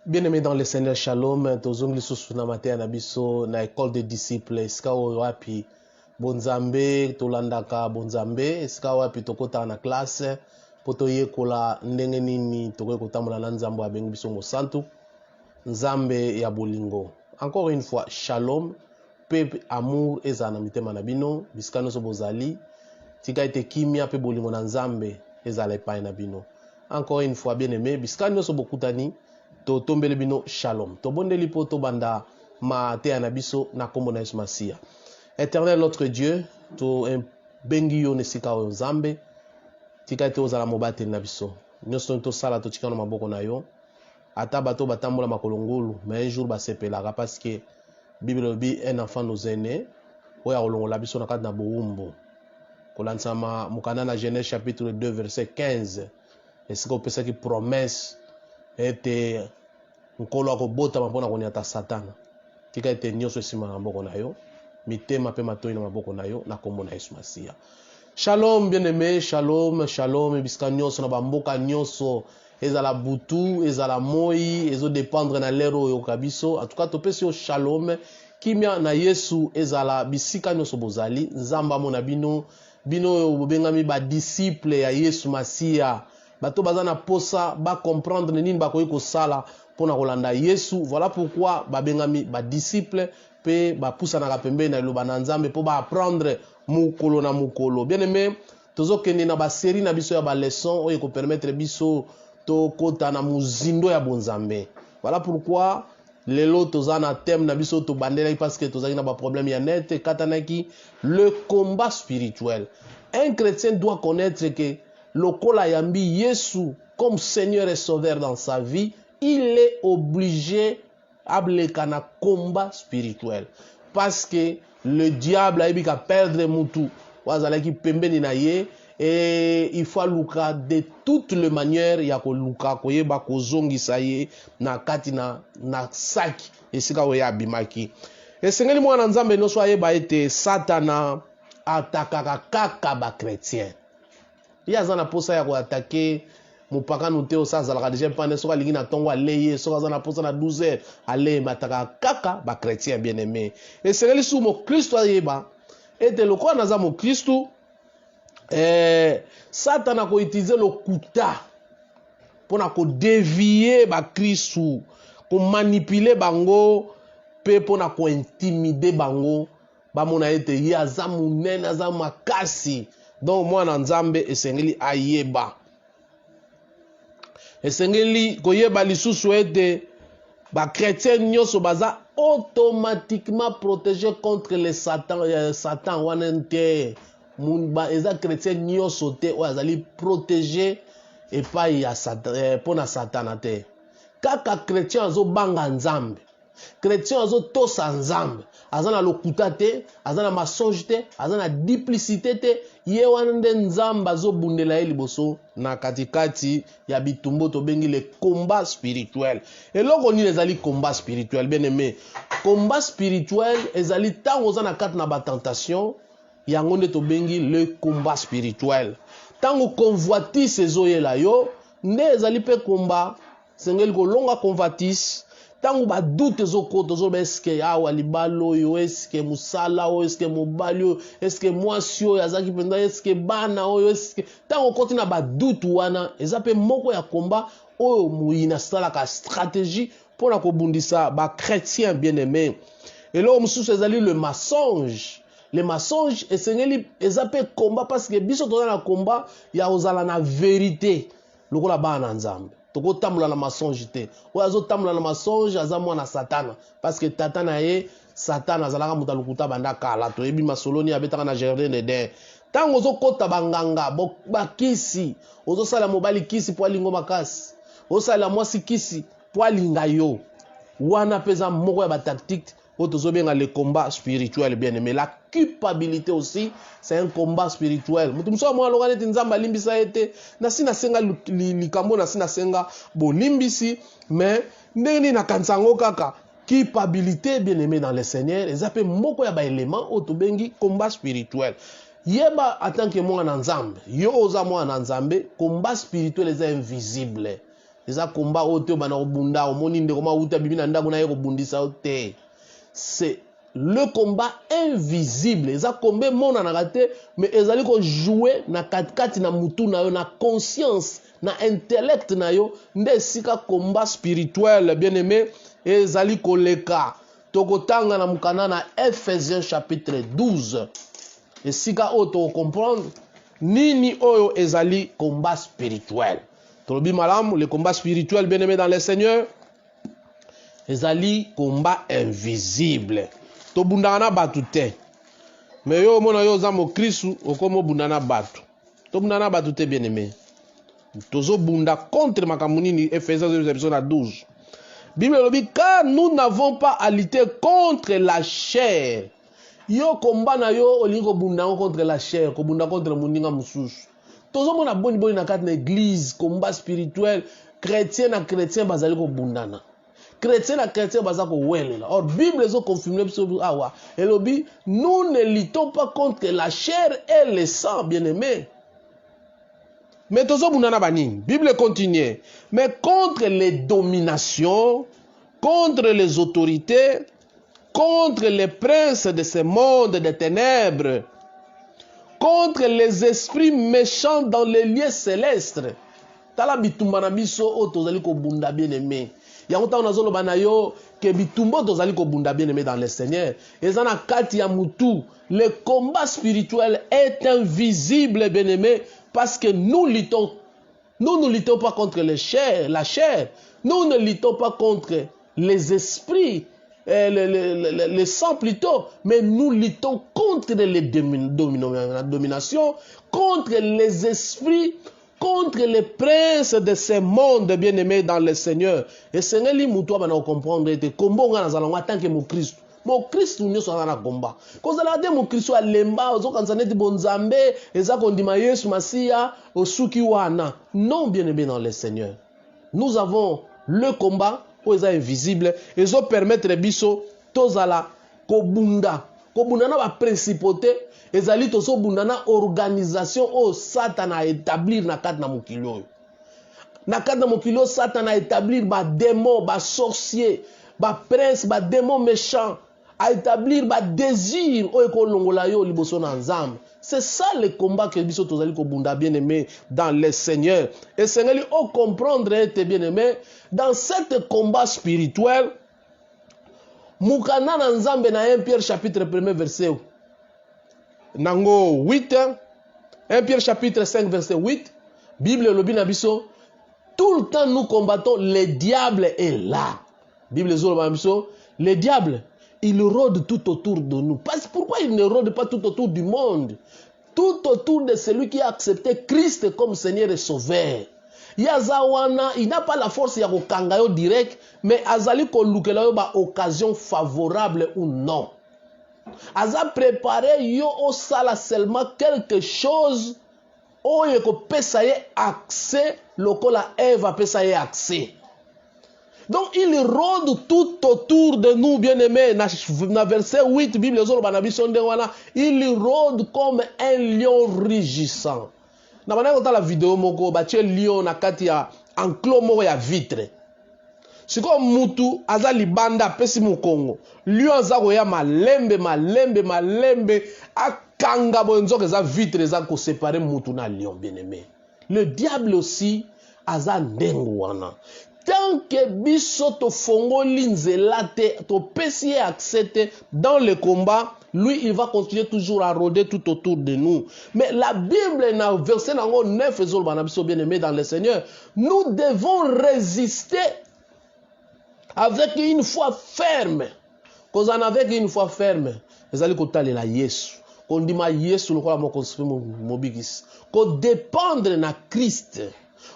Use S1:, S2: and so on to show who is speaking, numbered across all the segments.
S1: Bien-aimé dans le Seigneur, Shalom, tozongi lisusu na mateya na biso na école de disciples esika oyo wapi bonzambe tolandaka bonzambe esika wapi tokotaka na classe po toyekola ndenge nini tokoki kotambola na nzambe abengi biso mosantu nzambe ya bolingo. Encore une fois, Shalom, paix, amour ezala na mitema na bino bisika nyonso bozali tika ete kimia pe bolingo na nzambe ezala epai na bino. Encore une fois, bien-aimé, bisika nyonso bokutani to tombele bino shalom. To bondeli po to banda ma te anabiso na kombo na Yesu Masia. Éternel notre Dieu, to bengi yo nesika o nzambe. Tika ete ozala mobate na biso. Nyonso to sala to tika na maboko na yo. Ata bato batambola makolongulu, mais un jour ba sepelaka parce que Bible dit un enfant nous est né. Oya olongola biso na kati na boumbo. Kolansama mukana na Genèse chapitre 2 verset 15. Esika opesa ki promesse ete nkolo akobota mpona koniata satana tika ete nyonso esima na maboko na yo mitema pe matoi na maboko na yo na kombo na Yesu Masia. Shalom bien-aimé, shalom, shalom bisika nyonso na bamboka nyonso ezala butu, ezala moi, ezo dépendre na lero oyo kabiso. En tout cas topesi yo shalom kimia na Yesu ezala bisika nyonso bozali nzamba mona bino oyo bobengami ba disciple ya Yesu Masia. Bato bazana posa ba comprendre nini bakoki kosala pona kolanda Yesu. Voilà pourquoi babengami ba disciple pe ba poussa na kapembe na loba na nzambe po ba apprendre mukolo na mukolo. Bien aimé, tozokende na ba série na biso ya ba leçon oyo ko permettre biso to kota na muzindo ya bonzambe. Voilà pourquoi lelo tozana thème na biso to bandela parce que tozaki na ba problème ya net katanaki le combat spirituel. Un chrétien doit connaître que lokola yambi Yesu comme Seigneur et Sauveur dans sa vie, il est obligé ableka na combat spirituel. Parce que le diable a ebika perdre mutu, wazalaki pembeni na ye, et il faut luka de toutes les manières ya ko luka koyeba kozongisa ye na kati na saki esika oya bimaki. Esengeli mwana nzambe no so ayeba ete Satana atakaka kaka ba chrétien. Il y a zana posa ya ko attaquer mupaka nute o sazalaka déjà pande soka lingi na tongo aleye soka zana posa na 12h ale mataka kaka ba chrétien bien-aimé. Et c'est sous mo Christ ayeba ete lokwa naza mo Christ Satana ko utiliser le kuta pona ko dévier ba Christ ko manipuler bango pe pona ko intimider bango ba mona ete ya azamu nene azamu makasi. Donc mwana nzambe esengeli ayeba esengeli koyeba lisusu ete ba chrétien nyonso baza automatiquement protégé contre les satan wana nte munba eza chrétien nyonso te o azali protégé epai ya satan pona satana te. Kaka chrétien azo banga nzambe, chrétien azo tosa nzambe, azana lokuta te, azana mensonge te, azana duplicité te, ye wana nde nzambe azobundela ye liboso na katikati ya bitumbo tobengi le combat spirituel. Eloko nini ezali combat spirituel bien-aimé? Combat spirituel ezali tango oza na kati na batentation yango nde tobengi le combat spirituel. Tango convoitise ezoyela yo nde ezali pe combat sengeli kolonga convoitise. Tango ba doute ezokota ozoba eske awa libalo oyo eske musala oyo eske mobali oyo eske mwasi oyo azaki penda eske bana oyo eske tango okoti na ba doute wana eza pe moko ya combat oyo muina salaka stratégie pona kobundisa ba chrétien bien-aimé. Et là mosusu ezali le mensonge. Le mensonge esengeli eza pe combat parce que biso toza na combat ya ozala na vérité lokola bana nzambe. Toko tamula na mensonge te. Oyo azo tamula na mensonge aza mwana satana parce que tata na ye satana azalaka muta lukuta banda kala to yebi masoloni abetaka na jardin d'Eden. Tango ozo kota banganga bakisi ozo sala mobali kisi po alingo makasi ozo sala mwasi kisi po alinga yo wana peza moko ya ba tactique oyo tozobenga le combat spirituel bien-aimé. La culpabilité aussi c'est un combat spirituel. Mutu muso mwa loka neti nzamba limbisa ete na sina senga likambo na sina senga bolimbisi mais ndenge na kansango kaka culpabilité bien-aimé dans le Seigneur ezape moko ya ba élément oyo tobengi combat spirituel. Yeba en tant que mwana nzambe yo oza mwana nzambe combat spirituel est invisible. eza combat oyo bana kobunda omoni ndeko mauta bibi na ndako na ye kobundisa yo te. C'est le combat invisible. Eza combat monanaka te, mais ezali ko jouer na katikati na mutu na yo, na conscience, na intellect na yo, nde sika combat spirituel bien aimé ezali koleka. Tokotanga na mukana na Ephésiens chapitre 12. Et sika oyo to comprendre nini oyo ezali combat spirituel. Tolobi malamu, le combat spirituel bien aimé dans le Seigneur ezali combat invisible. To bundana batu te. Mais yo mona yo za mo Kristu okomo bundana batu. To bundana batu te bien aimé. Tozo bunda contre makamuni Ephésiens 12. Bible lobi car nous n'avons pas à lutter contre la chair. Yo combat na yo olingo bunda contre la chair, ko bunda contre muninga mususu. Tozo mona boni na kati na église combat spirituel chrétien na chrétien bazali ko bundana. Chrétien na chrétien baza ko welela. Or Bible zo confirmer awa. Elobi nous ne luttons pas contre la chair et le sang bien-aimé. Mais tozo bundana banini. Bible continue. Mais contre les dominations, contre les autorités, contre les princes de ce monde des ténèbres, contre les esprits méchants dans les lieux célestes. Tala bitumba na biso o tozali ko bunda bien-aimé. Yango ta onazolo banayo ke bitumba tozali ko bunda bien-aimé dans le Seigneur. Ezana kati ya mutu. Le combat spirituel est invisible bien-aimé parce que nous ne luttons pas contre la chair. Nous ne luttons pas contre les esprits, les sangs plutôt, mais nous luttons contre les dominations, contre les esprits, contre les princes de ce monde bien-aimés dans le Seigneur. Et Seigneur, li mutu abana comprendre que combo nga nazalanga tant que mon Christ. Mon Christ nous sommes na combat. Quand on a dit mon Christ alemba, ozokanzane di bonzambe, eza kondima Yesu Masia, osuki wana. Non bien-aimés dans le Seigneur. Nous avons le combat où est invisible et ça permettre biso tozala kobunda. Kobunda na ba principauté ezali tozo bunda na organisation o Satan a établir na kati na mokili oyo. Na kati na mokili oyo Satan a établir ba démon, ba sorcier, ba prince, ba démon méchant, a établir ba désir oyo ko longola yo liboso na nzambe. C'est ça le combat que biso tozali kobunda bien-aimé dans le Seigneur. Et Seigneur o comprendre tes bien-aimé dans cet combat spirituel. Mukana na nzambe na 1 Pierre chapitre 1 verset nango 8, 1 Pierre chapitre 5 verset 8, Bible lobi na biso, tout le temps nous combattons, le diable est là. Bible zo lobi na biso, le diable il rôde tout autour de nous. Pourquoi il ne rôde pas tout autour du monde? Tout autour de celui qui a accepté Christ comme Seigneur et Sauveur. Yazawana, il n'a pas la force ya kokangayo direct, mais azali ko lukela yo ba occasion favorable ou non. Aza préparé yo au sala seulement quelque chose oye ko pesa ye accès lokola Eve pesa ye accès. Donc il rôde tout autour de nous bien-aimés. Na verset 8 Bible il rôde comme un lion rugissant. Na bana kota la vidéo moko batie lion na kati ya enclos moko ya vitre. Siko mutu aza libanda pesi mukongo. Lion aza koya malembe akanga bonzoka za vitre za ko séparer mutu na lion bien-aimé. Le diable aussi aza ndengo wana. Tant que biso to fongoli nzela te to pesi accepté dans le combat, lui il va continuer toujours à rôder tout autour de nous. Mais la Bible dans verset 9 bien-aimé dans le Seigneur, nous devons résister avec une foi ferme. Quand on avec une foi ferme, les allez kotaler la Yesu. Qu'on dit ma Yesu le quoi mon bigis. Qu'on dépendre na Christ.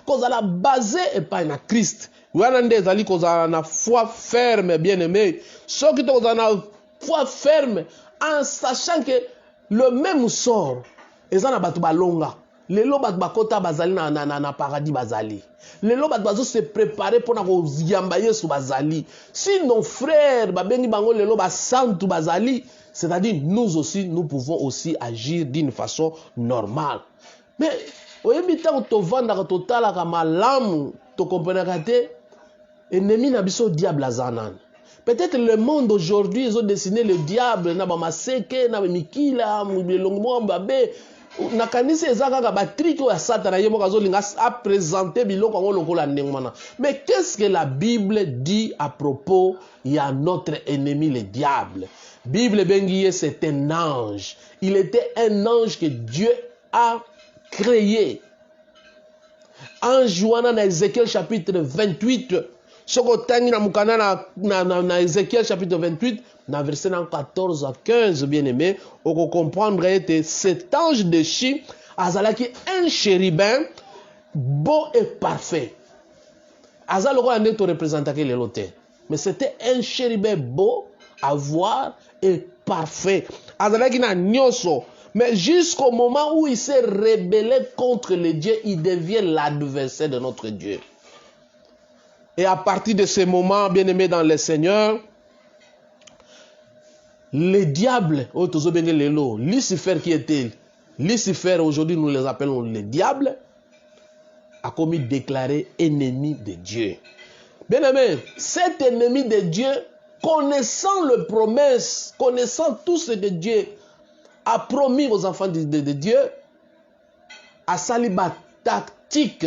S1: Qu'on a la basé et pas na Christ. Wanande zali koza na foi ferme bien-aimé. Ceux qui ont na foi ferme en sachant que le même sort ezana batu balonga. Lelo batu bakota bazali na paradis bazali. Lelo batu bazo se préparer pour na ko yamba Yesu bazali. Si nos frères babengi bango lelo ba santu bazali, c'est-à-dire nous aussi nous pouvons aussi agir d'une façon normale. Mais oyebita ko tovanda ko totala ka malamu to comprenez te ennemi na biso diable azanan. Peut-être le monde aujourd'hui ils ont dessiné le diable na ba maseke na mikila mulongmo mbabe na kanisa ezaka ka ba trick ya Satan ye moka zo linga a présenter biloko ngo lokola ndengwana. Mais qu'est-ce que la Bible dit à propos ya notre ennemi le diable? Bible bengiye c'est un ange. Il était un ange que Dieu a créé. Ange wana na Ézéchiel chapitre 28. Soko tangi na mukana na Ézéchiel chapitre 28, na verset 14 à 15, bien aimé, on peut comprendre que cet ange de Chi azalaki un chérubin beau et parfait. Azaloko ande to représenter les lotés. Mais c'était un chérubin beau à voir et parfait. Azalaki na nyoso. Mais jusqu'au moment où il s'est rebellé contre le Dieu, il devient l'adversaire de notre Dieu. Et à partir de ce moment, bien aimé dans le Seigneur, les diables, Lucifer qui était, Lucifer aujourd'hui nous les appelons les diables, a commis déclaré ennemi de Dieu. Bien aimé, cet ennemi de Dieu, connaissant les promesses, connaissant tout ce que Dieu a promis aux enfants de Dieu, a sali ba tactique.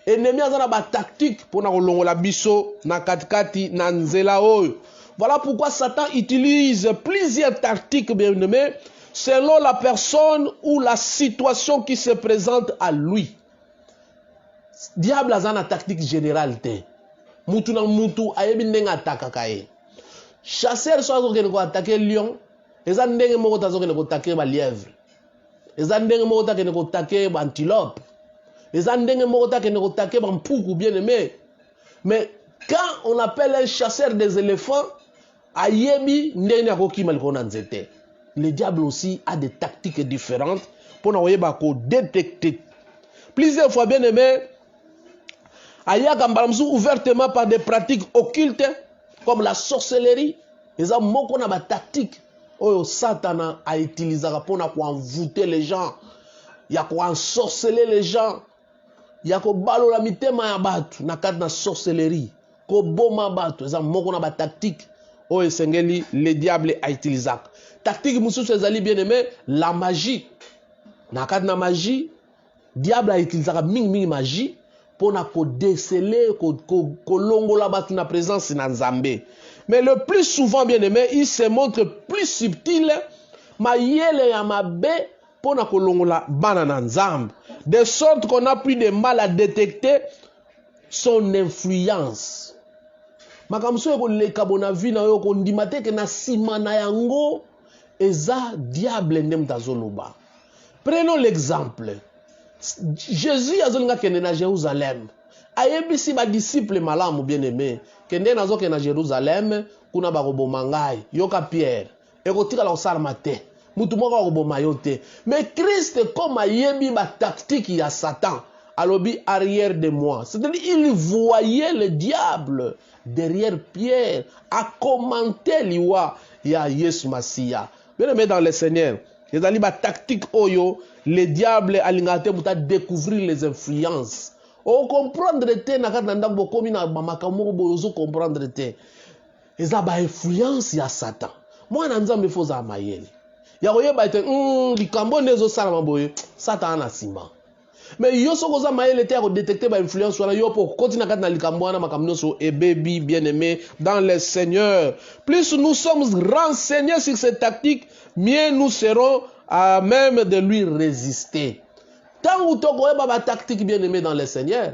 S1: Ennemi azana ba tactique pour na kolongola biso na katikati na nzela oyo. Voilà pourquoi Satan utilise plusieurs tactiques, bien aimés, selon la personne ou la situation qui se présente à lui. Diable azana tactique générale te. Mutu na mutu ayebi ndenge atakaka ye. Chasseur so azokende ko attaquer lion, eza ndenge moko tazokende ko attaquer ba lièvre. Eza ndenge moko takende ko attaquer ba antilope. Eza ndenge moko takende ko attaquer ba mpuku, bien aimé. Mais quand on appelle un chasseur des éléphants, ayebi ndenge akokima likona nzete. Le diable aussi a des tactiques différentes pour na ko détecter. Plusieurs fois, bien aimé, ayaka mbalamsu ouvertement par des pratiques occultes comme la sorcellerie. Eza moko na ba tactique oyo Satan a utilisé pour na ko envoûter les gens, ya ko ensorceler les gens, ya ko balola mitema ya batu na kati na sorcellerie, ko boma batu. Eza moko na ba tactique oyo sengeli le diable a utilisé. Tactique mususu ezali, bien aimé, la magie. Na kati na magie, diable a utilisé mingi magie pour na ko déceler, ko longola batu na présence na Nzambe. Mais le plus souvent, bien aimé, il se montre plus subtil, ma yele ya mabe pour na ko longola bana na Nzambe, de sorte qu'on a plus de mal à détecter son influence. Makamso ko leka bona vi na yo ko ndimate ke na sima na yango eza diable ndem tazoloba. Prenons l'exemple. Jésus azolinga kende na Jérusalem. Ayebisi ba disciple malamu, bien aimé, kende nazo ke na Jérusalem kuna ba koboma ngai. Yoka Pierre, ekotika la osala te. Mutu moko akoboma yo te. Mais Christ comme ayebi ba tactique ya Satan, alobi arrière de moi. C'est-à-dire il voyait le diable derrière Pierre à commenter liwa ya Yesu Masia. Bien aimé dans le Seigneur, les aliba tactique oyo, le diable alingate muta découvrir les influences. O comprendre te na kata ndako bokomi na makamoko bozo comprendre te. Eza ba influence ya Satan. Mwana Nzambe foza mayele. Ya koyeba te likambo nezo sala maboye, Satan na sima. Mais yo soko za mayele te ko détecter ba influence wana yo po continue kata na likambo wana makamno so et baby bien aimé dans le Seigneur. Plus nous sommes renseignés sur cette tactique, mieux nous serons à même de lui résister. Tant où tu as ba tactique, bien aimé dans le Seigneur,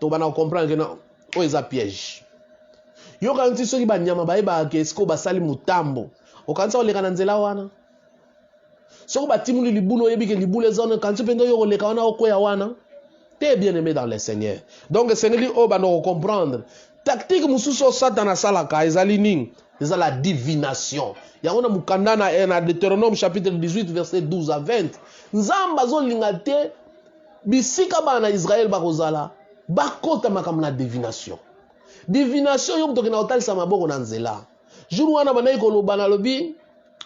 S1: tu vas comprendre que non, oh ils a piège. Yo quand tu soki ba nyama ba eba ke esko ba sali mutambo. O quand ça oleka na nzela wana. Soko ba timuli libulo yebi ke libule zone quand tu pendo yo oleka wana okoya wana. T'es bien aimé dans le Seigneur. Donc Seigneur oh ba no comprendre. Tactique mususo Satan salaka ezali ning, ezala la divination. Yangona mukanda na Deutéronome chapitre 18 verset 12 à 20. Nzamba zo lingate bisika bana Israël bakozala bakota makambo na divination. Divination yo mtoke na otalisa maboko na nzela. Jour wana bana koloba na lobi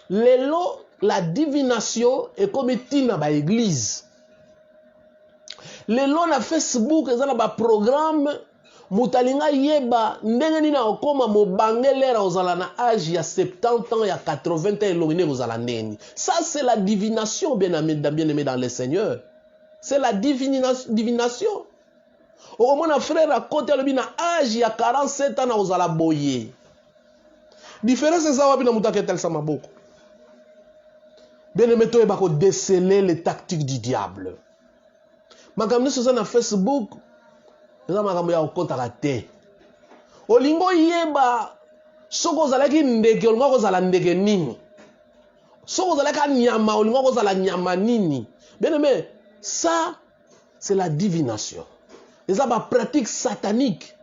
S1: lelo la divination est comme tina ba église. lelo na Facebook ezala ba programme mutalinga yeba ndenge nini okoma mobangelera ozala na âge ya 70 ans ya 80 ans elongine ozala neni. Ça c'est la divination bien aimé dans le Seigneur. C'est la divination. Au mon frère à côté le bina âge ya 47 ans na ozala boye. Différence c'est ça wapi na mutake tel sama boko. Bien aimé to eba ko déceler les tactiques du diable. Makamni sur ça na Facebook eza makambo ya okotaka te. Olingo yeba soko ozalaki ndeke olingo kozala ndeke nini. Soko ozalaka nyama olingo kozala nyama nini. Bien aimé, ça c'est la divination. Eza ba pratique satanique.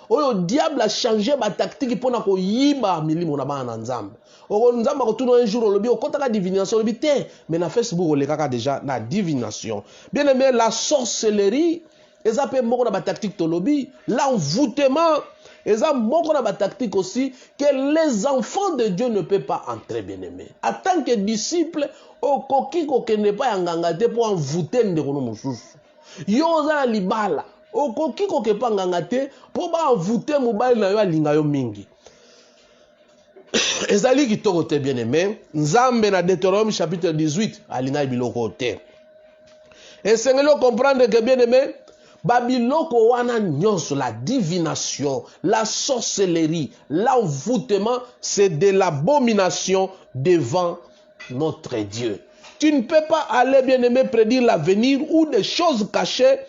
S1: Oyo diable a changé ba tactique pona ko yiba milimo na bana nzambe. Oko nzamba ko tuno un jour olobi okotaka divination olobi te, mais na Facebook olekaka déjà na divination. Bien aimé, la sorcellerie eza pe moko na ba tactique tolobi, l'envoûtement eza moko na ba tactique aussi que les enfants de Dieu ne peuvent pas entrer, bien aimé. En tant que disciple, okoki ko kende pa nganga te pour envoûter ndeko no mosusu. Yo oza na libala, okoki ko ke pa nganga te pour ba envoûter mobali na yo alinga yo mingi. Ezali kitoko te, bien aimé. Nzambe na Deutéronome chapitre 18 alinga biloko te. Et c'est que comprendre que, bien aimé, Babiloko wana nyonso, la divination, la sorcellerie, l'envoûtement, c'est de l'abomination devant notre Dieu. Tu ne peux pas aller, bien aimé, prédire l'avenir ou des choses cachées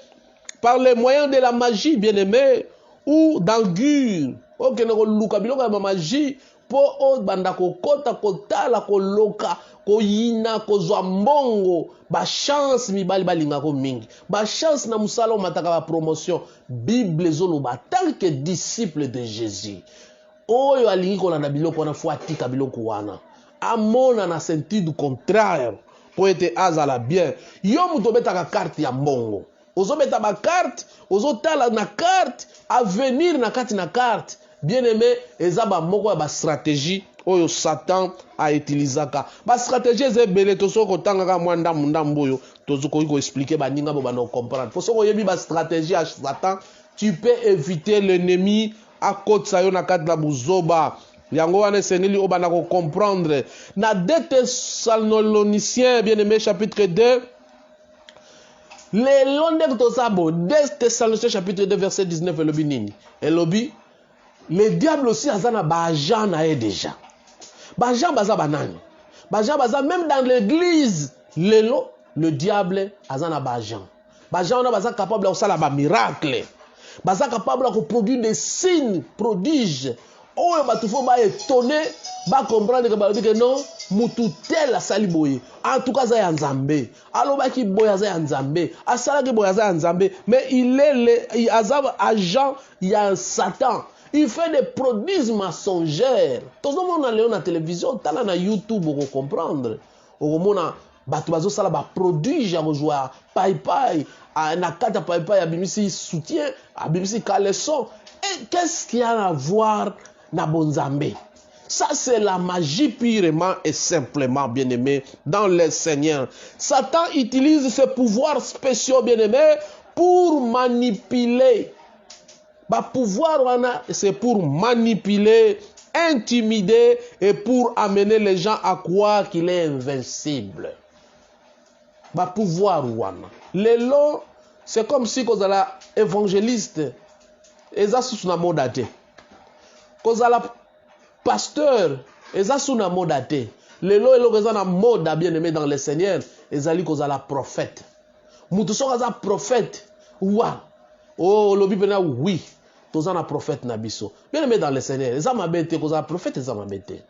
S1: par les moyens de la magie, bien aimé, ou d'angure. Ok, luka biloko ya magie po o banda kokota kotala koloka koyina kozwa mbongo ba chance mibali balinga ko mingi ba chance na musala mataka ba promotion. Bible zoloba tant que disciple de Jésus oyo alingi kolanda biloko na fo atika biloko wana amona na sentido contraire po ete azala bien. Yo muto betaka carte ya mbongo ozobeta ba carte ozotala na carte avenir na kati na carte. Bien aimé, ezaba moko ya ba stratégie oyo Satan a utilisaka. Ba stratégie ezebele to soko tangaka mwanda mundambo oyo tozo ko expliquer ba ninga bo ba no comprendre. Faut soko yebi ba stratégie à Satan, tu peux éviter l'ennemi à côté sa yo na kati la buzoba. Yango wana sengeli o bana ko comprendre. Na 2 Thessaloniciens bien aimé chapitre 2 les londes to sabo 2 Thessaloniciens chapitre 2 verset 19 et lobi nini. Et lobi le diable aussi azana bajan na e déjà. Bajan baza banani. Bajan baza même dans l'église. Lelo, le diable azana bajan. Bajan on a baza capable de faire des miracles. Baza capable de produire des signes, prodiges. Oh, batu fo ba étonné, ba comprendre que ba dit que non, mutu tel asali boye. En tout cas, ça y Nzambe. Alors ba ki boya za Nzambe. Asala ki boya za Nzambe, mais il est le agent, il y a un Satan. Il fait des prodiges mensongers. Tout le monde a la télévision, tu as na YouTube pour comprendre. Au moment batu bazo sala ba prodige à jouer pai na kata pai a bimisi soutien, a bimisi caleçon. Et qu'est-ce qu'il y a à voir na Bonzambe? Ça c'est la magie purement et simplement, bien aimé, dans le Seigneur. Satan utilise ses pouvoirs spéciaux, bien aimé, pour manipuler. Bah, pouvoir, c'est pour manipuler, intimider et pour amener les gens à croire qu'il est invincible. Bah, pouvoir, les lots, c'est comme si vous êtes évangéliste, et ça sous la mode athée. Vous êtes pasteur, et ça sous la mode athée. Les lots, ils sont en mode bien aimé dans le Seigneur, et ça vous êtes prophète. Vous êtes prophète, ouah. Oh, le Bible oui. Tous un prophète nabiso. Bien aimé dans le Seigneur. Les hommes abêtés, cause un prophète, les hommes abêtés.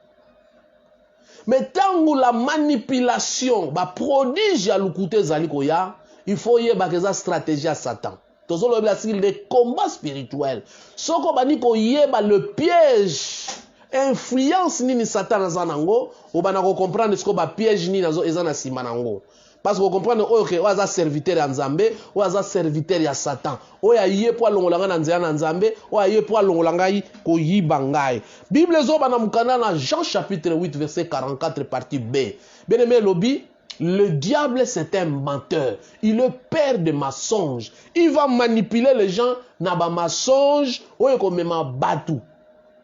S1: Mais tant que la manipulation, bah prodige à l'oukoute zalikoya, il faut y avoir des stratégies à Satan. Tous les combats spirituels. Soko bani ko yeba le piège, influence ni Satan na zanango, ou banako comprendre ce que ba piège ni nazo ezana simanango. Parce que vous comprenez, okay, vous êtes serviteur à Nzambe, vous êtes serviteur à Satan. Vous êtes pour l'ongolanga na Nzambe, vous êtes pour l'ongolanga ko yibangai. Bible zo bana mukana na Jean chapitre 8 verset 44 partie B. Bien aimé lobby, Le diable, c'est un menteur. Il est père de mensonges. Il va manipuler les gens dans des mensonges. Ou comme batu.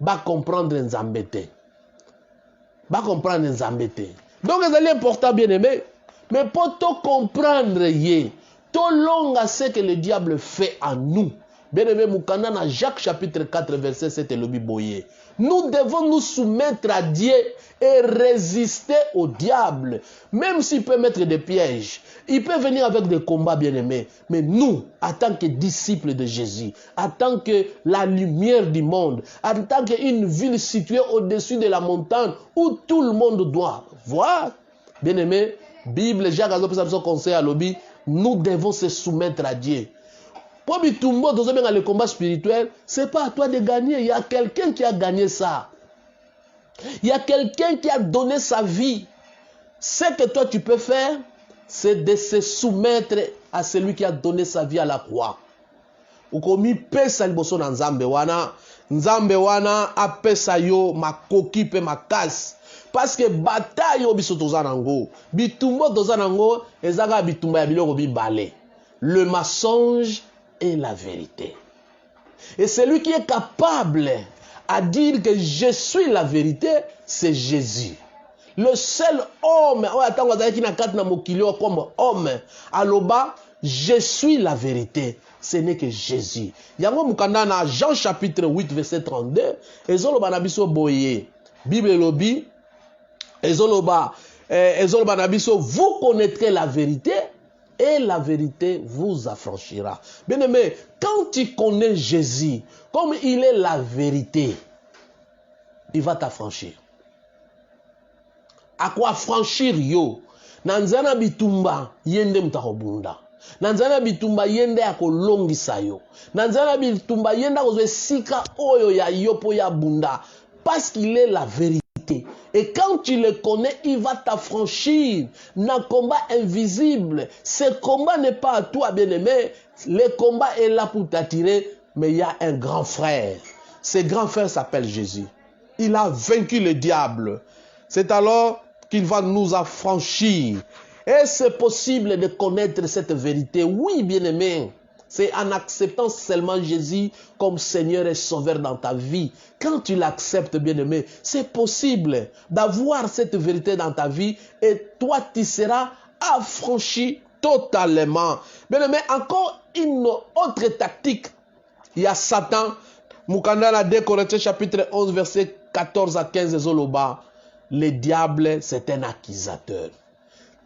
S1: Va comprendre les embêtés. Va comprendre les embêtés. Donc, c'est important, bien aimé. Mais pour tout comprendre, tout long à ce que le diable fait en nous. Bien aimé, Moukana, dans Jacques chapitre 4, verset 7, le Biboye. Nous devons nous soumettre à Dieu et résister au diable. Même s'il peut mettre des pièges, il peut venir avec des combats, bien aimés. Mais nous, en tant que disciples de Jésus, en tant que la lumière du monde, en tant qu'une ville située au-dessus de la montagne où tout le monde doit voir, bien aimé, Bible, Jacques Azop, conseil à l'objet, nous devons se soumettre à Dieu. Pour Bitumbo, dans le combat spirituel, ce n'est pas à toi de gagner. Il y a quelqu'un qui a gagné ça. Il y a quelqu'un qui a donné sa vie. Ce que toi tu peux faire, c'est de se soumettre à celui qui a donné sa vie à la croix. Ukomi pesa liboso na nzambe wana apesa yo makoki pe makasi. Parce que bataille yo biso tozanango, bitumbo tozanango ezaka bitumba ya biloko bibale. Le mensonge et la vérité. Et celui qui est capable à dire que je suis la vérité, c'est Jésus. Le seul homme, comme homme, aloba, je suis la vérité. Ce n'est que Jésus. Yango mukanda na Jean chapitre 8 verset 32, ezoloba na biso boye. Bible lobi, ezoloba na biso, vous connaîtrez la vérité et la vérité vous affranchira. Bien aimé, quand tu connais Jésus, comme il est la vérité, il va t'affranchir. À quoi franchir yo? Nanzana bitumba yende mtakobunda. Nanzana bitumba yende akolongisa yo. Nanzana bitumba yende akozwe sika oyo ya yopo ya bunda. Parce qu'il est la vérité. Et quand tu le connais, il va t'affranchir dans combat invisible. Ce combat n'est pas à toi, bien-aimé. Le combat est là pour t'attirer, mais il y a un grand frère. Ce grand frère s'appelle Jésus. Il a vaincu le diable. C'est alors qu'il va nous affranchir. Et c'est possible de connaître cette vérité. Oui, bien-aimé. C'est en acceptant seulement Jésus comme Seigneur et Sauveur dans ta vie. Quand tu l'acceptes, bien-aimé, c'est possible d'avoir cette vérité dans ta vie et toi, tu seras affranchi totalement. Bien-aimé, encore une autre tactique. Il y a Satan. Mukandana 2 Corinthiens chapitre 11 verset 14 à 15 Zoloba. Le diable, c'est un accusateur.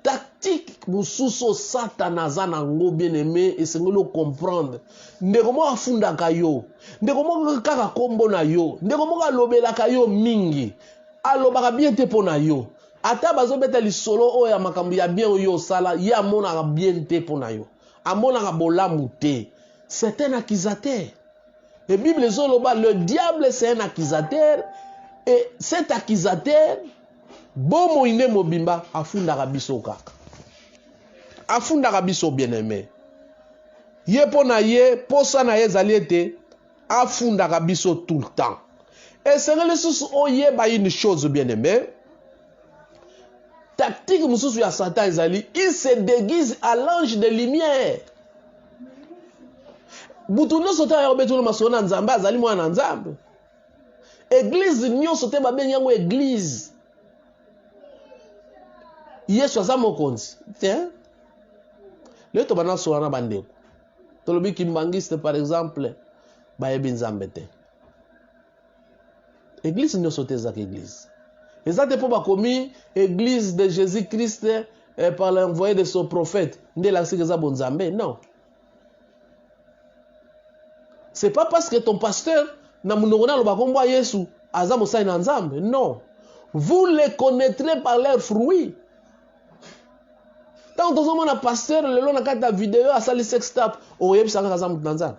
S1: Tactique mususo satanaza nango bien-aimé et c'est nous le comprendre. Ndekomo afunda kayo, ndekomo kaka kombo na yo, ndekomo ka lobela kayo mingi. Alobaka bien te pona yo. Ata bazo beta lisolo o ya makambi ya bien yo sala, ya mona bien te pona yo. Amona ka bolamu te. C'est un accusateur. La Bible zoloba, le diable c'est un accusateur et cet accusateur Bomo ine mobimba afunda kabiso kaka. Afunda kabiso bien-aimé. Ye pona ye, posa na ye zaliete, afunda kabiso tout le temps. Et c'est que le sous oye ba une chose bien-aimé. Tactique mususu ya Satan ezali, il se déguise à l'ange de lumière. Butuno sota ya obetuno masona nzambe azali mwana nzambe. Église nyonso te babengi yango église. Yesu aza mokonzi. Tiens. Le to bana soana bandeko. Tolobi kimbangiste par exemple, bayebi nzambe te. Église nyonso te ezaka église. Ezate po bakomi église de Jésus-Christ par l'envoyé de son prophète. Nde la sikeza bonzambe, non. C'est pas parce que ton pasteur na munongona lo bakomba Yesu aza mosai na nzambe, non. Vous les connaîtrez par leurs fruits. Tant que tu as un pasteur, le long de la vidéo, à sali sextape, au yeb sanga kazam nanzan.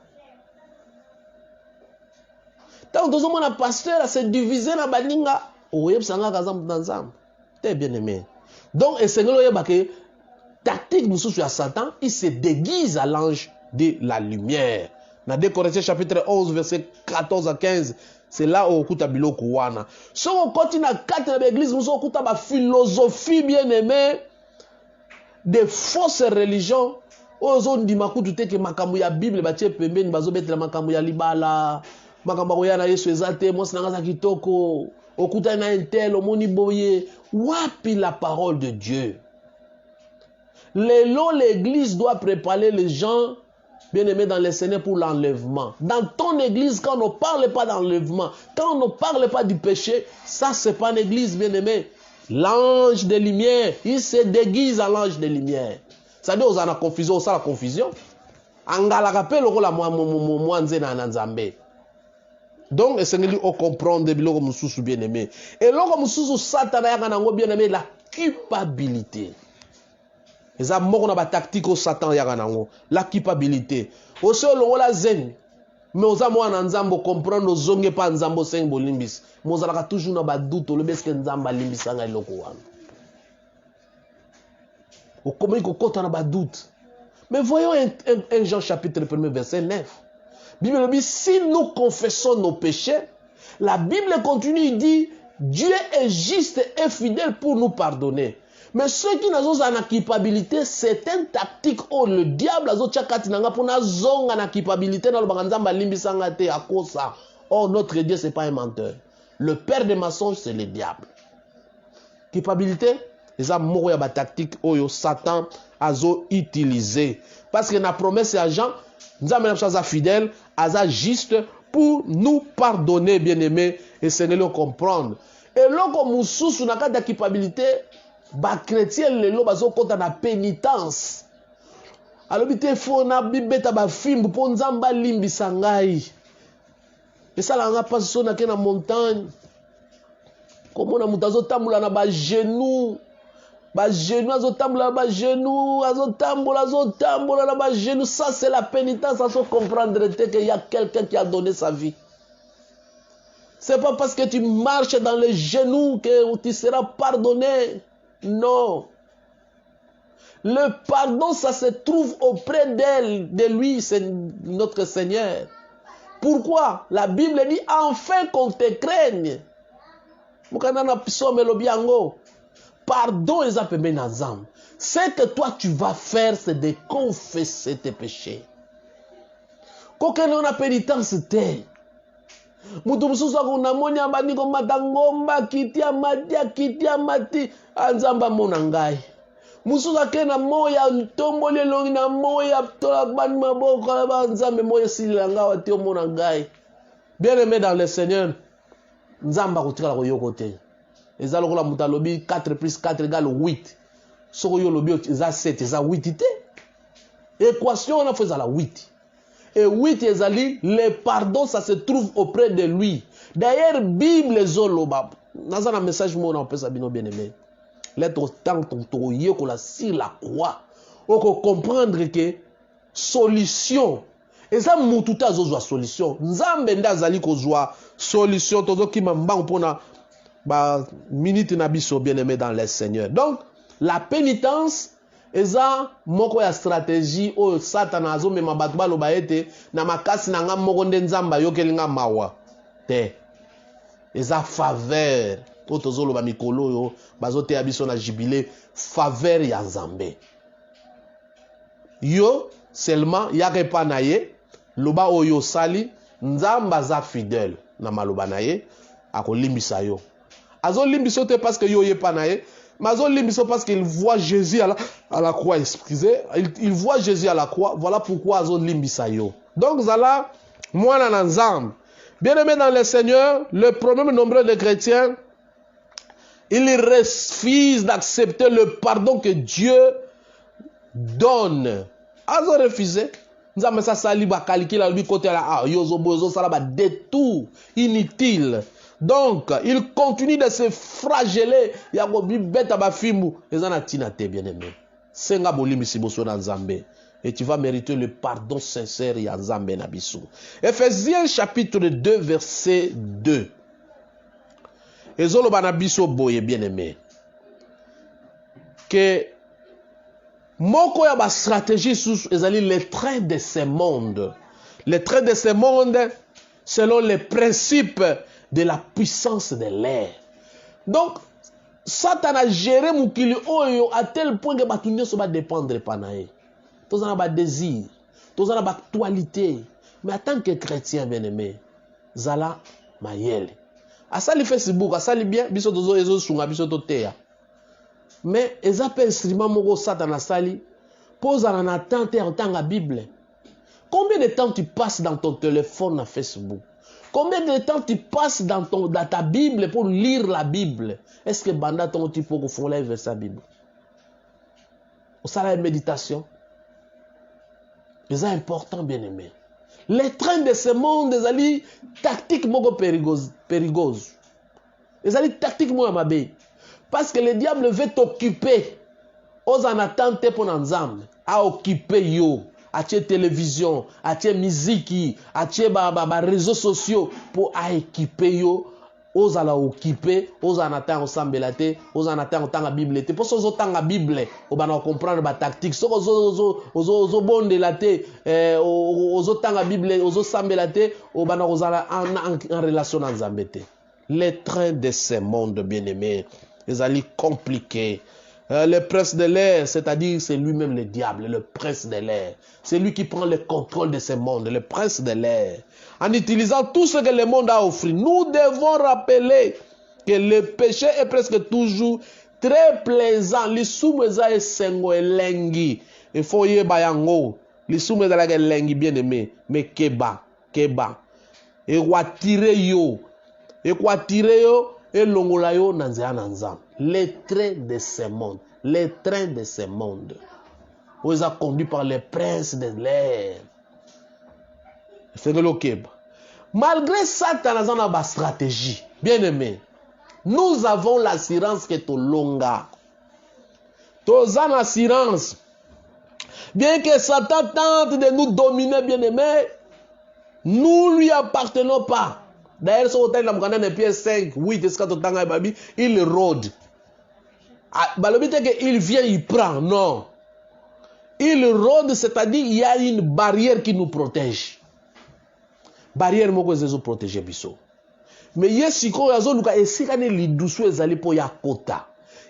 S1: Tant que tu as un pasteur, à se diviser na baninga, au yeb sanga kazam nanzan. T'es bien aimé. Donc, et c'est que tactique nous sur Satan, il se déguise à l'ange de la lumière. Dans 2 Corinthiens chapitre 11, verset 14 à 15, c'est là où on écoute biloko wana. Si on continue à 4 de l'église, nous écoutons ma philosophie bien aimée. des fausses religions. Ozo ndima kutu ke makambo ya Bible batie pembeni bazobetela makambo ya libala, makambo ya na Yesu ezate, mwasi nanga za kitoko, okuta na intel, omoni boye, wapi la parole de Dieu. L'église doit préparer les gens bien-aimés dans le Seigneur pour l'enlèvement. Dans ton église, quand on ne parle pas d'enlèvement, quand on ne parle pas du péché, ça c'est pas une église, bien-aimé. L'ange des lumières, il se déguise en l'ange des lumières. Ça dit, on a la confusion, ça la confusion. Angala rappelle le rôle à moi na nzambe. Donc, c'est que on comprend de biloko mususu bien-aimé. Et loko mususu satana ya kanango bien-aimé la culpabilité. Les amours na ba tactique au Satan ya kanango la culpabilité. Aussi le la zen. Mais aux amours na nzambo comprendre nos zonge pa nzambo seng bolimbis. Mozalaka toujours na ba doute le beske nzamba limbisa nga iloko wana. Au comment il compte na ba doute. Mais voyons 1 Jean chapitre 1 verset 9. Bible dit, si nous confessons nos péchés, la Bible continue, il dit, Dieu est juste et fidèle pour nous pardonner. Mais ceux qui n'ont pas de culpabilité, c'est une tactique où le diable a pour na culpabilité dans le baganzamba limbisanga te à cause ça. Oh, notre Dieu, c'est pas un menteur. Le père des mensonges, c'est le diable. Culpabilité, les amours ya ba tactique où Satan a utilisé. Parce que la promesse à Jean, nous avons chose fidèle, asa juste pour nous pardonner, bien-aimés, et Seigneur comprendre. Et là, comme nous sommes dans la culpabilité, les chrétiens, les gens sont dans la pénitence. Alors, il faut que nous ayons film pour nous limbi sangai. Et ça, on a passé sur la montagne. Comment on a tamboula na ba genou. Ba genou azotambola ba genou azotambola na ba genou, ça c'est la pénitence, à se comprendre qu'il y a quelqu'un qui a donné sa vie. C'est pas parce que tu marches dans les genoux que tu seras pardonné. Non. Le pardon, ça se trouve auprès d'elle, de lui, c'est notre Seigneur. Pourquoi? La Bible dit enfin qu'on te craigne. Mukana psaume lo biango. Pardon, ce que toi tu vas faire, c'est de confesser tes péchés. Quand on a pénitence, mutumsusa kuna moni ambani ko matangomba kitia mati anzamba mona ngai. Mususa kena moya ntombole longi na moya tola ban maboko ba nzambe moya silanga wati mona ngai. Bien-aimé dans le Seigneur, nzamba kotikala ko yokote. Eza lokola mutalobi 4 plus 4 égale 8. Soko yo lobi eza 7 eza 8 ite. Équation on a fait la 8. Et 8 ezali le pardon ça se trouve auprès de lui. D'ailleurs Bible zoloba. Naza na message mo na pesa bino bien-aimé. L'être tant to yeko la sur la croix. Oko comprendre que solution eza mututa zozwa solution. Nzambe ndazali kozwa solution tozo ki mamba mpona ba minute na biso bien-aimé dans le Seigneur. Donc la pénitence eza moko ya stratégie o Satan azo mema batu baloba ete na makasi na nga moko nde nzamba yokelinga mawa te. Eza faveur to tozoloba mikolo yo bazote ya biso na jubilé faveur ya Nzambe. Yo seulement yake pa na ye loba oyo sali nzamba za fidèle na maloba na ye akolimbisa yo. Azo limbiso te parce que yo ye pa na ye, mais azo limbiso parce qu'il voit Jésus à la croix, excusez, il voit Jésus à la croix, voilà pourquoi azo limbisa yo. Donc zala mwana na nzambe. Bien-aimé dans le Seigneur, le problème nombreux des chrétiens, ils refusent d'accepter le pardon que Dieu donne. Azo refusé. Nzambe sa sali ba kalikila lui côté là yozo bozo sala ba détour inutile. Donc, il continue de se flageller. Yagobi beta ba fimu. Ezana tina te bien-aimé. Senga bolimi si boso na Nzambe. Et tu vas mériter le pardon sincère ya Nzambe na biso. Ephésiens chapitre 2 verset 2. Ezolo bana biso boye bien-aimé. Que moko ya ba stratégie sous ezali les traits de ce monde. Les traits de ce monde selon les principes de la puissance de l'air. Donc, Satan a géré mukili oyo à tel point que bato nyonso ba dépendre pa na ye. Tozana ba désir, tozana ba actualité. Mais en tant que chrétien bien-aimé, zala mayele. Asali Facebook, asali bien, biso tozo ezo sunga biso toteya. Mais eza pe instrument moko Satan asali pose en attente en tant que Bible. Combien de temps tu passes dans ton téléphone à Facebook? Combien de temps tu passes dans ta Bible pour lire la Bible? Est-ce que banda ton tu peux faire la verset la Bible? Au salaire méditation. C'est important, bien aimé. Les trains de ce monde, les alliés tactiques moko périgose. Les alliés tactiques moi mabé. Parce que le diable veut t'occuper. Aux en attente pour ensemble à occuper yo. À télévision, à musique, à réseaux sociaux pour équiper yo, aux à la occuper, aux en attend ensemble la té, aux en attend tant la Bible té. Pour ceux tant la Bible, on va comprendre ma tactique. Ceux aux bon de la té, aux tant la Bible, aux ensemble la té, on va en relation ensemble té. Les trains de ce monde bien aimé, les alliés compliqués. Le prince de l'air, c'est-à-dire c'est lui-même le diable, le prince de l'air. C'est lui qui prend le contrôle de ce monde, le prince de l'air. En utilisant tout ce que le monde a offert, nous devons rappeler que le péché est presque toujours très plaisant. Les soumeza et sengo et lengi. Il faut y bayango. Les soumeza et lengi bien aimé. Mais keba. Et quoi tirer yo. Et quoi tirer yo. Et l'ongolayo nanzea nanzam. Les trains de ce monde. Les trains de ce monde. Où ils sont conduits par les princes de l'air. C'est que l'okeba. Malgré ça, tu as une stratégie. Bien aimé. Nous avons l'assurance que tu longa. Tu as l'assurance. Bien que Satan tente de nous dominer, bien aimé, nous lui appartenons pas. D'ailleurs, ce hôtel dans pièce 5, 8, il rôde. Il vient, il prend. Non. Il rôde, c'est-à-dire il y a une barrière qui nous protège. Barrière moko ezo protéger biso. Mais yesi ko yazo luka esikane lidusu ezali po ya kota.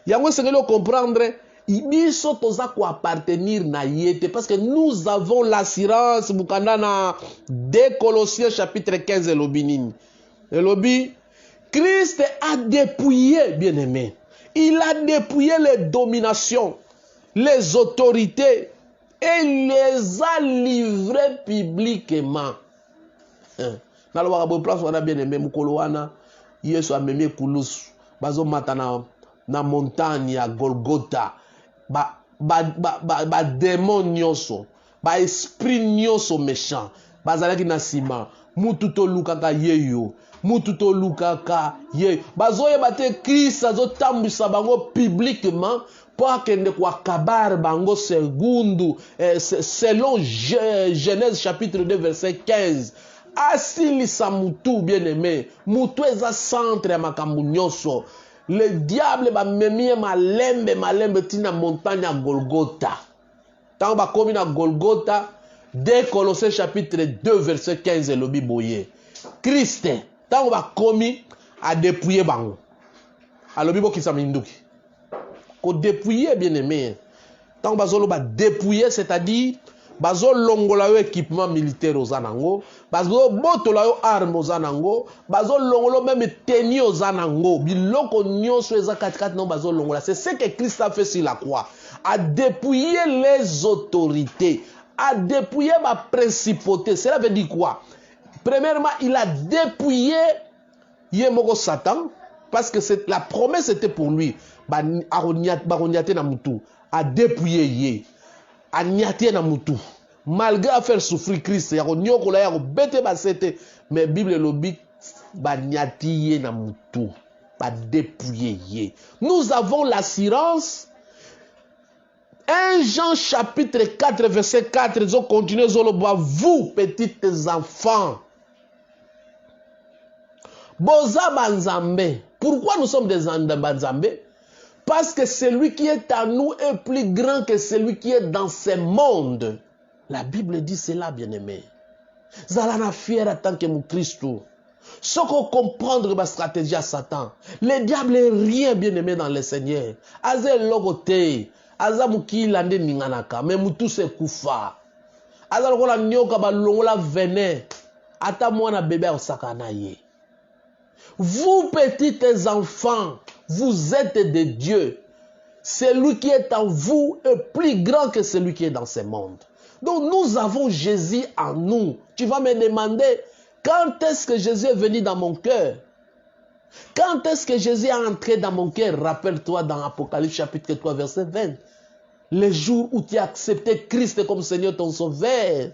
S1: Yango sengelo comprendre biso toza ko appartenir na yete parce que nous avons l'assurance bukanda na 2 Colossiens chapitre 15 elobinini. Elobi Christ a dépouillé, bien-aimé. Il a dépouillé les dominations, les autorités et les a livrées publiquement. Na lo waka bo place wana bien aimé mukolo wana Yesu amemi kulusu bazo mata na montagne ya Golgotha ba démon nyonso ba esprit nyonso méchant bazalaki na sima mutu to lukaka yeyo mutu to lukaka ye bazoyeba te Christ azotambwisa bango publiquement pour akende kwa kabar bango segundu selon Genèse chapitre 2 verset 15. Asilisa mutu bien aimé, mutu eza centre ya makambo nyonso. Le diable ba memie malembe tina montagne à Golgotha. Tant ba komi na Golgotha, 2 Colossiens chapitre 2 verset 15 elobi boye. Christ, tant ba komi a dépouiller bango. Alobi bo kisa minduki. Ko dépouiller bien aimé. Tant ba zolo ba dépouiller, c'est-à-dire bazo longola yo équipement militaire ozanango, bazo botola yo arme ozanango, bazo longolo même tenue ozanango, biloko nyonso eza katikati non bazo longola. C'est ce que Christ a fait sur la croix, a dépouillé les autorités, a dépouillé ma principauté. Cela veut dire quoi? Premièrement, il a dépouillé Yemoko Satan parce que la promesse était pour lui. Ba aroniate na mutu, a dépouillé Yé. Aniatie na mutu malgré faire souffrir Christ yako nyokola yako bete basete mais Bible lobi ba niatie na mutu ba dépouiller. Nous avons l'assurance. 1 Jean chapitre 4 verset 4 ils ont continué zoloba vous petites enfants boza banzambe. Pourquoi nous sommes des banzambe? Parce que celui qui est à nous est plus grand que celui qui est dans ce monde. La Bible dit cela, bien-aimé. Zalana fier en tant que mon Christ. Ce qu'on comprendre ma stratégie à Satan. Le diable est rien bien aimé dans le Seigneur. Azel logote. Azamuki lande ninganaka. Mais moutou se koufa. Azal kola nyoka ba longola venin. Ata mwana bébé au sakanaye. Vous petits enfants, vous êtes de Dieu. Celui qui est en vous est plus grand que celui qui est dans ce monde. Donc nous avons Jésus en nous. Tu vas me demander, quand est-ce que Jésus est venu dans mon cœur? Quand est-ce que Jésus est entré dans mon cœur? Rappelle-toi dans Apocalypse chapitre 3 verset 20. Le jour où tu as accepté Christ comme Seigneur ton Sauveur.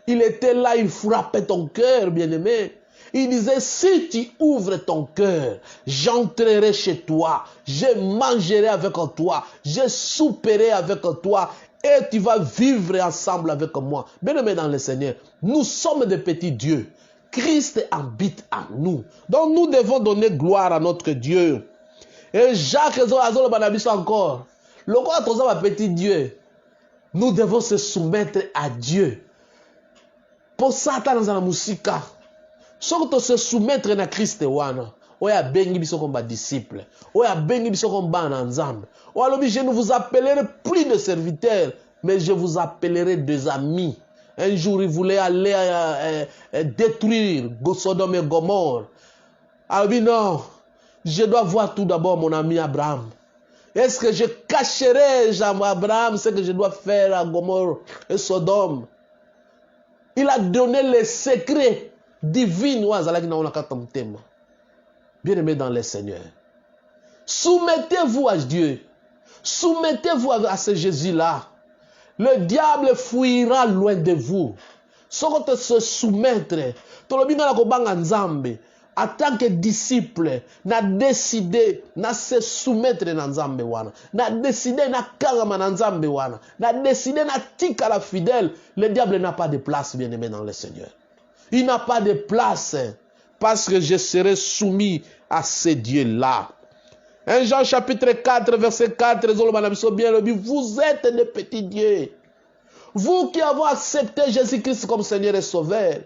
S1: Il était là, il frappait ton cœur, bien-aimé. Il disait, si tu ouvres ton cœur, j'entrerai chez toi, je mangerai avec toi, je souperai avec toi, et tu vas vivre ensemble avec moi. Bien-aimé dans le Seigneur, nous sommes des petits dieux. Christ habite en nous. Donc nous devons donner gloire à notre Dieu. Et Jacques encore, le petit Dieu, nous devons se soumettre à Dieu. Pour ça, dans la musique, si on se soumettre à Christ, oya bengi biso comme disciple, oya bengi biso comme bananzambe. Je ne vous appellerai plus de serviteurs, mais je vous appellerai des amis. Un jour, il voulait aller détruire Sodome et Gomorrhe. Alors, non, je dois voir tout d'abord mon ami Abraham. Est-ce que je cacherai à Abraham ce que je dois faire à Gomorrhe et Sodome? Il a donné les secrets divins. Bien-aimé dans le Seigneur. Soumettez-vous à Dieu. Soumettez-vous à ce Jésus-là. Le diable fuira loin de vous. Si on se soumettre, en tant que disciple, na décidé, na se soumettre na nzambe wana, na décidé na kangama na nzambe wana, na décidé na tika la fidèle, le diable n'a pas de place, bien-aimé dans le Seigneur. Il n'a pas de place, parce que je serai soumis à ce Dieu-là. 1 Jean chapitre 4, verset 4, vous êtes des petits dieux. Vous qui avez accepté Jésus-Christ comme Seigneur et Sauveur,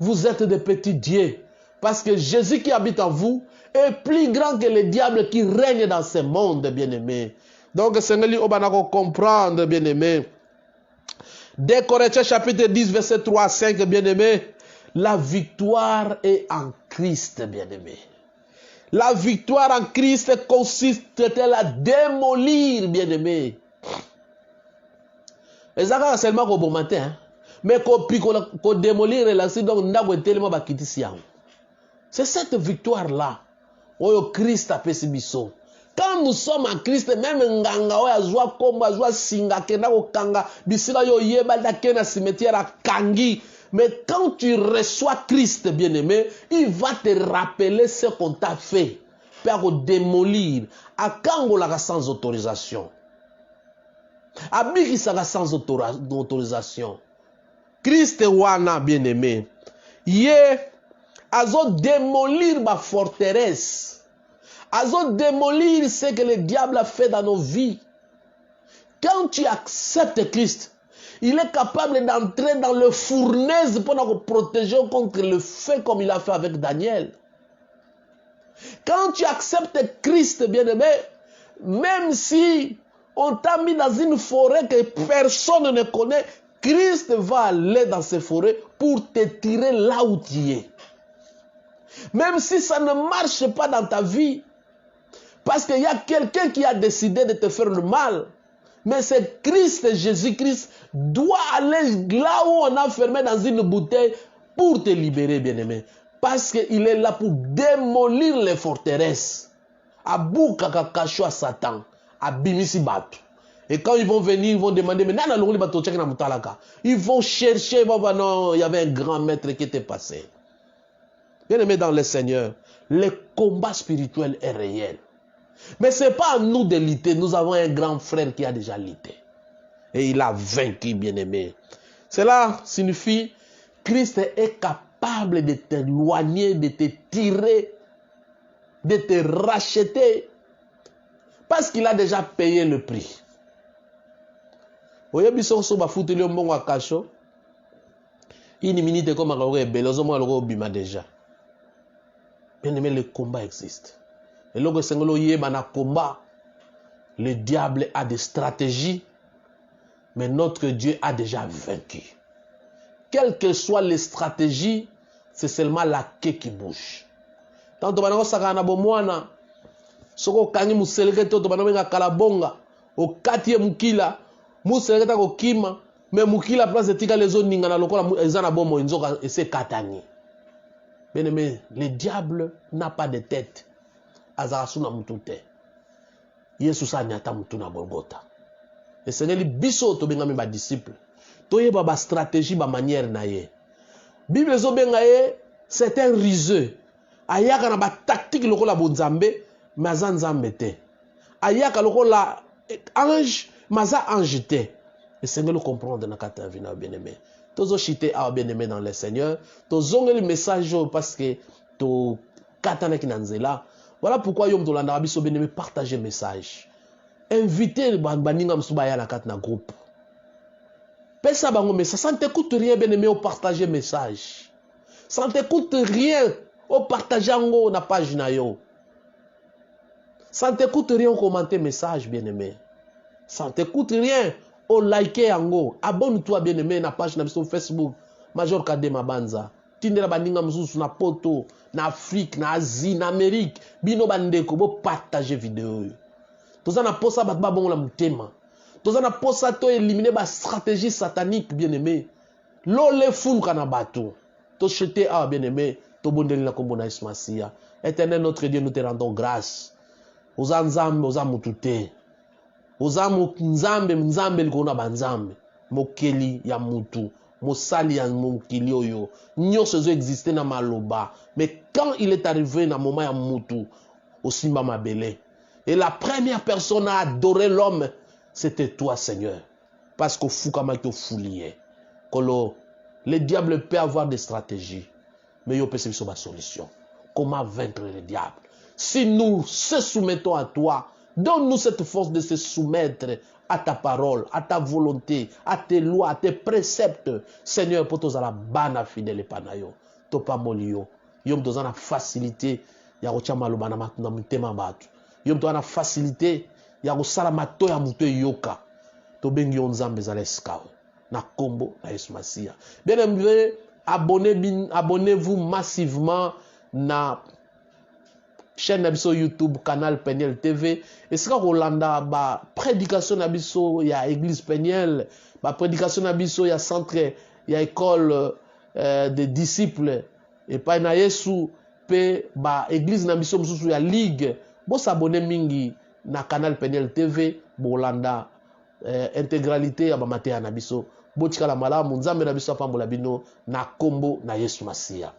S1: vous êtes des petits dieux. Parce que Jésus qui habite en vous est plus grand que le diable qui règne dans ce monde, bien-aimé. Donc, Seigneur, on va comprendre, bien-aimé. 2 Corinthiens chapitre 10, verset 3 à 5, bien-aimé. La victoire est en Christ, bien-aimé. La victoire en Christ consiste-t-elle à démolir, bien-aimé. Et ça va seulement au bon matin. Mais qu'on démolir, donc, c'est cette victoire-là. Oh, Christ a fait biso. Quand nous sommes en Christ, même nganga oya zwa komba zwa singa kenda ko kanga bisika yo yeba da kena cimetière à kangi. Mais quand tu reçois Christ, bien-aimé, il va te rappeler ce qu'on t'a fait. Pour démolir. À Kangolaka sans autorisation. À Bikisaka sans autorisation. Christ wana, bien-aimé. Azo démolir ma forteresse. Azo démolir ce que le diable a fait dans nos vies. Quand tu acceptes Christ, il est capable d'entrer dans le fournaise pour nous protéger contre le feu comme il a fait avec Daniel. Quand tu acceptes Christ, bien-aimé, même si on t'a mis dans une forêt que personne ne connaît, Christ va aller dans ces forêts pour te tirer là où tu es. Même si ça ne marche pas dans ta vie, parce qu'il y a quelqu'un qui a décidé de te faire le mal, mais c'est Christ, Jésus-Christ, doit aller là où on a enfermé dans une bouteille pour te libérer, bien-aimé. Parce qu'il est là pour démolir les forteresses. À Boukakakacho à Satan, à Bimisi Batu. Et quand ils vont venir, ils vont demander, mais ils vont chercher, ils vont voir, non, il y avait un grand maître qui était passé. Bien-aimé dans le Seigneur, le combat spirituel est réel. Mais ce n'est pas à nous de lutter. Nous avons un grand frère qui a déjà lutté. Et il a vaincu, bien-aimé. Cela signifie que Christ est capable de t'éloigner, de te tirer, de te racheter. Parce qu'il a déjà payé le prix. Vous voyez, si on a foutu le monde à cacho, une minute comme un rebelle, on a déjà. Bien aimé, le combat existe. Et lorsque Sengolo yeba na combat, le diable a des stratégies, mais notre Dieu a déjà vaincu. Quelles que soient les stratégies, c'est seulement la queue qui bouge. Tant que banako sakana bomwana, soko kangi museleke to banamenga kalabonga, o katie mukila, museleke ta ko kima, mais mukila place tika les autres ninga na lokola ezana bomo nzoka ese katani. Bien aimé, le diable n'a pas de tête. Azarasuna mutute. Yesu sa nyata mutuna Golgotha. Et c'est les biso to benga ba disciple. To yeba ba stratégie ba manière na ye. Bible zo benga ye, c'est un riseux. Ayaka na ba tactique lokola bonzambe, maza nzambe te. Ayaka lokola ange, maza ange te. Et c'est le comprendre na kata vina bien-aimé. Tozo chité a bien-aimé dans le Seigneur. Tozo le message parce que to kata na kinanzela. Voilà pourquoi yom to landa biso bien-aimé partager message. Inviter baninga msubaya na kata na groupe. Pesa bango message, ça ne t'écoute rien bien-aimé au partager message. Ça ne t'écoute rien au partager en na page na yo. Ça ne t'écoute rien au commenter message bien-aimé. Ça ne t'écoute rien au liker yango. Abonne-toi bien-aimé na page na biso Facebook Major Kade Mabanza. Tindela baninga msusu na poto, na Afrique, na Asie, na Amérique. Bino bandeko bo partager vidéo. Toza na posa bat ba bongo la mutema. Toza na posa to éliminer ba stratégie satanique bien-aimé. Lo le fun kana bato. To chete a bien-aimé, to bondeli la kombo na Ismasia. Éternel notre Dieu, nous te rendons grâce. Oza nzambe, oza mutute. Oza nzambe, nzambe likona banzambe. Mokeli ya mutu. Mosali ya mokili oyo. Nyonso zo exister na maloba. Mais quand il est arrivé na moment ya mutu, osimba mabele. Et la première personne à adorer l'homme, c'était toi, Seigneur. Parce qu'au fou comme tu foulier. Le diable peut avoir des stratégies. Mais il peut avoir une solution. Comment vaincre le diable? Si nous se soumettons à toi, donne-nous cette force de se soumettre à ta parole, à ta volonté, à tes lois, à tes préceptes. Seigneur, pour tous la bana fidèle panayo. Topa molio. Yom tous la facilité. Ya rocha malobana matuna mutema batu. Yom tous la facilité. Ya rosala mato ya muto yoka. To bengi onzambe za leskaw. Na kombo na Yesu Masia. Bien aimé, abonnez-vous massivement na chaîne nabiso YouTube, canal Peniel TV. Et c'est quand Rolanda, ba prédication nabiso, il y a église Peniel, ba prédication nabiso, il y a centre, il y a école des disciples. Et pas na Yesu, pe ba église nabiso, il y a ligue. Bon s'abonner mingi na canal Peniel TV, Rolanda, intégralité ya ba maté nabiso. Botika la malamu, nzambe nabiso pambola bino na kombo na Yesu Masia.